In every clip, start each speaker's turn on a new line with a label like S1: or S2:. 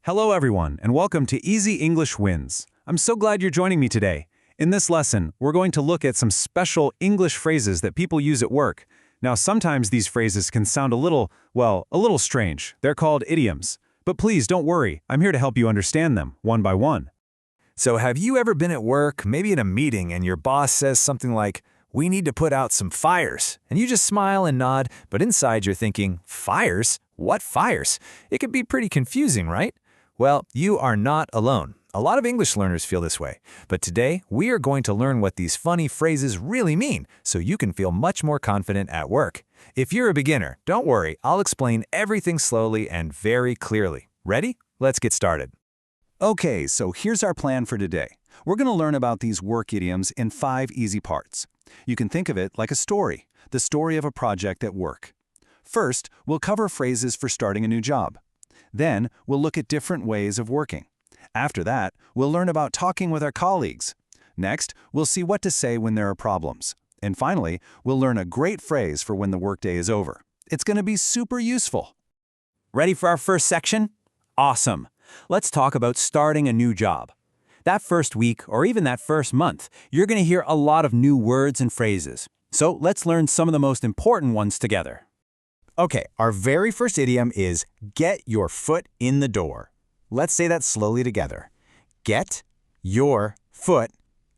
S1: Hello everyone, and welcome to Easy English Wins. I'm so glad you're joining me today. In this lesson, we're going to look at some special English phrases that people use at work. Now, sometimes these phrases can sound a little strange. They're called idioms. But please don't worry, I'm here to help you understand them, one by one.
S2: So have you ever been at work, maybe in a meeting, and your boss says something like, "We need to put out some fires," and you just smile and nod, but inside you're thinking, "Fires? What fires?" It can be pretty confusing, right? Well, you are not alone. A lot of English learners feel this way. But today, we are going to learn what these funny phrases really mean, so you can feel much more confident at work. If you're a beginner, don't worry, I'll explain everything slowly and very clearly. Ready? Let's get started.
S1: Okay, so here's our plan for today. We're going to learn about these work idioms in 5 easy parts. You can think of it like a story, the story of a project at work. First, we'll cover phrases for starting a new job. Then, we'll look at different ways of working. After that, we'll learn about talking with our colleagues. Next, we'll see what to say when there are problems. And finally, we'll learn a great phrase for when the workday is over. It's going to be super useful. Ready for our first section? Awesome. Let's talk about starting a new job. That first week, or even that first month, you're going to hear a lot of new words and phrases. So let's learn some of the most important ones together.
S2: Okay, our very first idiom is get your foot in the door. Let's say that slowly together. Get your foot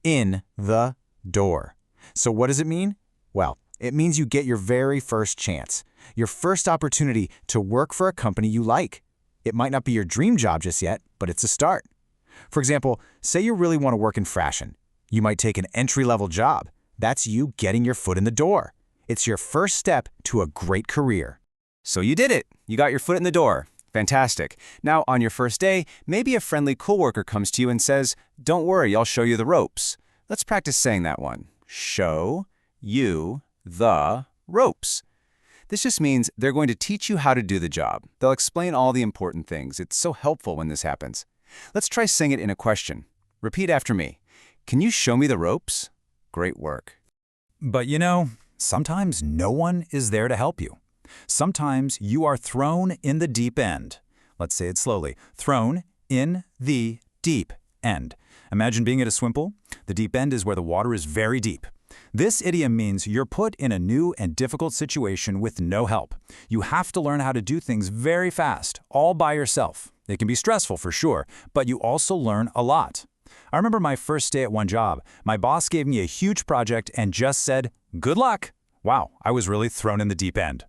S2: in the door. So what does it mean? Well, it means you get your very first chance, your first opportunity to work for a company you like. It might not be your dream job just yet, but it's a start. For example, say you really want to work in fashion. You might take an entry-level job. That's you getting your foot in the door. It's your first step to a great career.
S1: So you did it. You got your foot in the door. Fantastic. Now, on your first day, maybe a friendly coworker comes to you and says, "Don't worry, I'll show you the ropes." Let's practice saying that one. Show you the ropes. This just means they're going to teach you how to do the job. They'll explain all the important things. It's so helpful when this happens. Let's try saying it in a question. Repeat after me. Can you show me the ropes? Great work.
S2: But sometimes no one is there to help you. Sometimes you are thrown in the deep end. Let's say it slowly. Thrown in the deep end. Imagine being at a swim pool. The deep end is where the water is very deep. This idiom means you're put in a new and difficult situation with no help. You have to learn how to do things very fast, all by yourself. It can be stressful for sure, but you also learn a lot. I remember my first day at one job. My boss gave me a huge project and just said, "Good luck." Wow, I was really thrown in the deep end.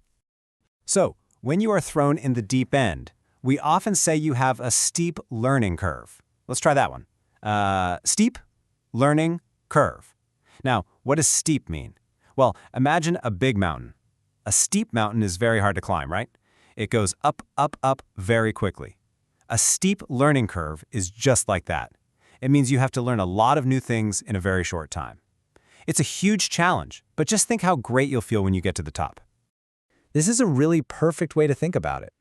S1: So, when you are thrown in the deep end, we often say you have a steep learning curve. Let's try that one. Steep learning curve. Now, what does steep mean? Well, imagine a big mountain. A steep mountain is very hard to climb, right? It goes up, up, up very quickly. A steep learning curve is just like that. It means you have to learn a lot of new things in a very short time. It's a huge challenge, but just think how great you'll feel when you get to the top.
S3: This is a really perfect way to think about it.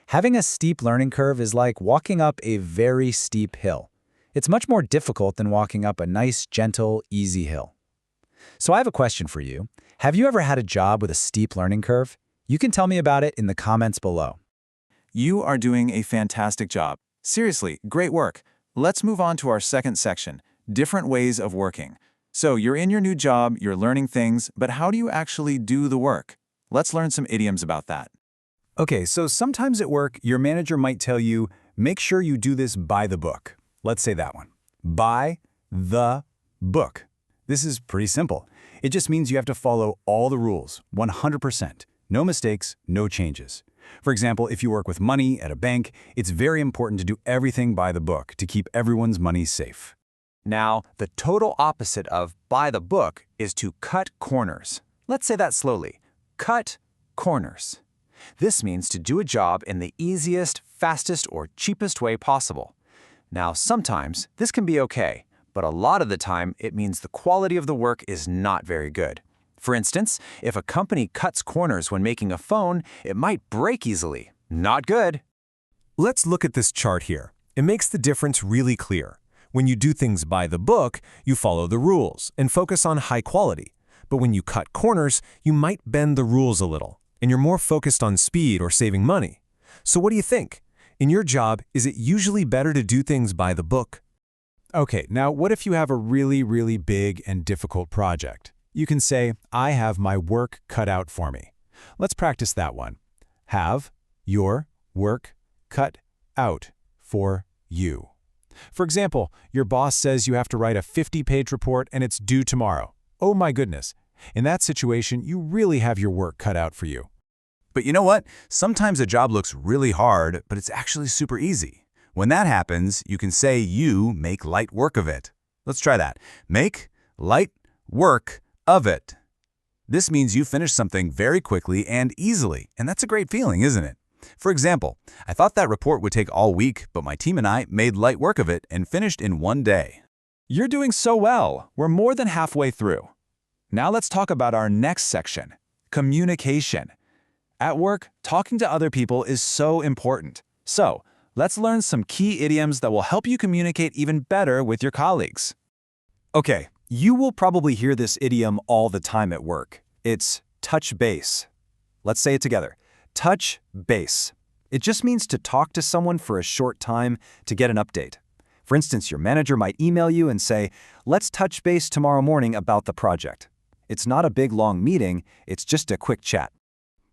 S3: Having a steep learning curve is like walking up a very steep hill. It's much more difficult than walking up a nice, gentle, easy hill. So I have a question for you. Have you ever had a job with a steep learning curve? You can tell me about it in the comments below.
S1: You are doing a fantastic job. Seriously, great work. Let's move on to our second section, different ways of working. So you're in your new job, you're learning things, but how do you actually do the work? Let's learn some idioms about that.
S2: Okay, so sometimes at work, your manager might tell you, make sure you do this by the book. Let's say that one. By the book. This is pretty simple. It just means you have to follow all the rules, 100%. No mistakes, no changes. For example, if you work with money at a bank, it's very important to do everything by the book to keep everyone's money safe.
S1: Now, the total opposite of by the book is to cut corners. Let's say that slowly. Cut corners. This means to do a job in the easiest, fastest, or cheapest way possible. Now, sometimes this can be okay, but a lot of the time it means the quality of the work is not very good. For instance, if a company cuts corners when making a phone, it might break easily. Not good.
S4: Let's look at this chart here. It makes the difference really clear. When you do things by the book, you follow the rules and focus on high quality. But when you cut corners, you might bend the rules a little, and you're more focused on speed or saving money. So what do you think? In your job, is it usually better to do things by the book?
S2: Okay, now what if you have a really big and difficult project? You can say, I have my work cut out for me. Let's practice that one. Have your work cut out for you. For example, your boss says you have to write a 50-page report and it's due tomorrow. Oh my goodness. In that situation, you really have your work cut out for you.
S1: But you know what? Sometimes a job looks really hard, but it's actually super easy. When that happens, you can say you make light work of it. Let's try that. Make light work of it. This means you finish something very quickly and easily, and that's a great feeling, isn't it? For example, I thought that report would take all week, but my team and I made light work of it and finished in one day.
S3: You're doing so well. We're more than halfway through. Now let's talk about our next section, communication. At work, talking to other people is so important. So, let's learn some key idioms that will help you communicate even better with your colleagues.
S1: Okay, you will probably hear this idiom all the time at work. It's touch base. Let's say it together. Touch base. It just means to talk to someone for a short time to get an update. For instance, your manager might email you and say, let's touch base tomorrow morning about the project. It's not a big long meeting, it's just a quick chat.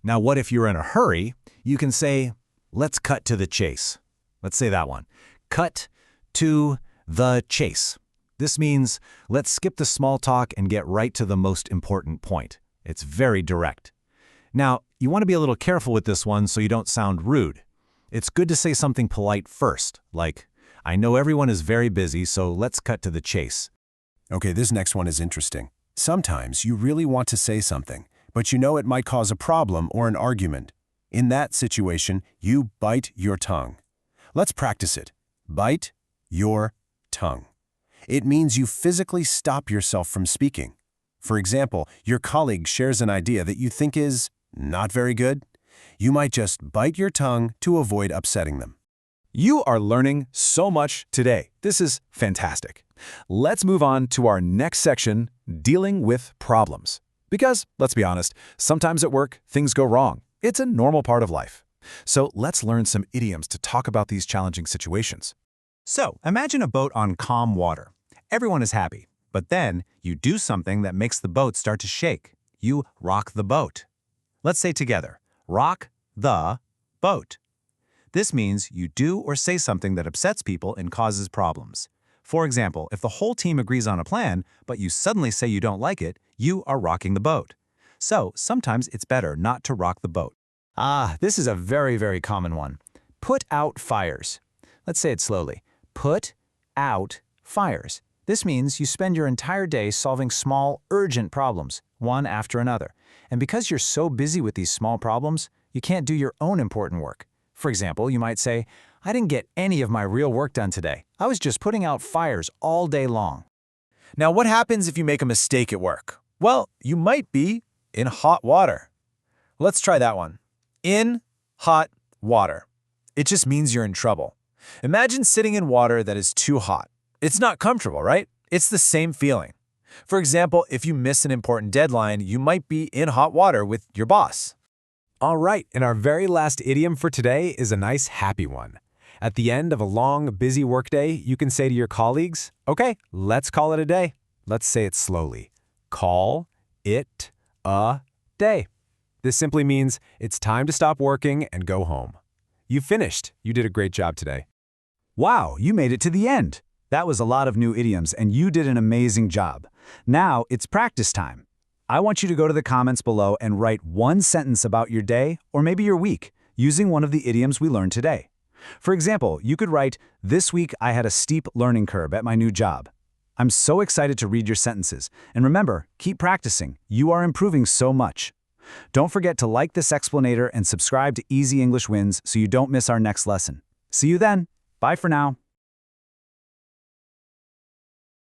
S2: Now, what if you're in a hurry? You can say, let's cut to the chase. Let's say that one. Cut to the chase. This means let's skip the small talk and get right to the most important point. It's very direct. Now, you want to be a little careful with this one so you don't sound rude. It's good to say something polite first, like, I know everyone is very busy, so let's cut to the chase.
S4: Okay, this next one is interesting. Sometimes you really want to say something, but you know it might cause a problem or an argument. In that situation, you bite your tongue. Let's practice it. Bite your tongue. It means you physically stop yourself from speaking. For example, your colleague shares an idea that you think is not very good. You might just bite your tongue to avoid upsetting them.
S3: You are learning so much today. This is fantastic. Let's move on to our next section, dealing with problems. Because, let's be honest, sometimes at work, things go wrong. It's a normal part of life. So let's learn some idioms to talk about these challenging situations.
S2: So, imagine a boat on calm water. Everyone is happy, but then you do something that makes the boat start to shake. You rock the boat. Let's say together, rock the boat. This means you do or say something that upsets people and causes problems. For example, if the whole team agrees on a plan, but you suddenly say you don't like it, you are rocking the boat. So, sometimes it's better not to rock the boat.
S3: This is a very common one. Put out fires. Let's say it slowly. Put out fires. This means you spend your entire day solving small, urgent problems, one after another. And because you're so busy with these small problems, you can't do your own important work. For example, you might say, I didn't get any of my real work done today. I was just putting out fires all day long.
S1: Now, what happens if you make a mistake at work? Well, you might be in hot water. Let's try that one. In hot water. It just means you're in trouble. Imagine sitting in water that is too hot. It's not comfortable, right? It's the same feeling. For example, if you miss an important deadline, you might be in hot water with your boss.
S4: All right, and our very last idiom for today is a nice happy one. At the end of a long, busy workday, you can say to your colleagues, okay, let's call it a day. Let's say it slowly. Call it a day. This simply means it's time to stop working and go home. You finished. You did a great job today.
S3: Wow, you made it to the end. That was a lot of new idioms, and you did an amazing job. Now it's practice time. I want you to go to the comments below and write one sentence about your day or maybe your week using one of the idioms we learned today. For example, you could write, this week I had a steep learning curve at my new job. I'm so excited to read your sentences. And remember, keep practicing. You are improving so much. Don't forget to like this explanator and subscribe to Easy English Wins so you don't miss our next lesson. See you then. Bye for now.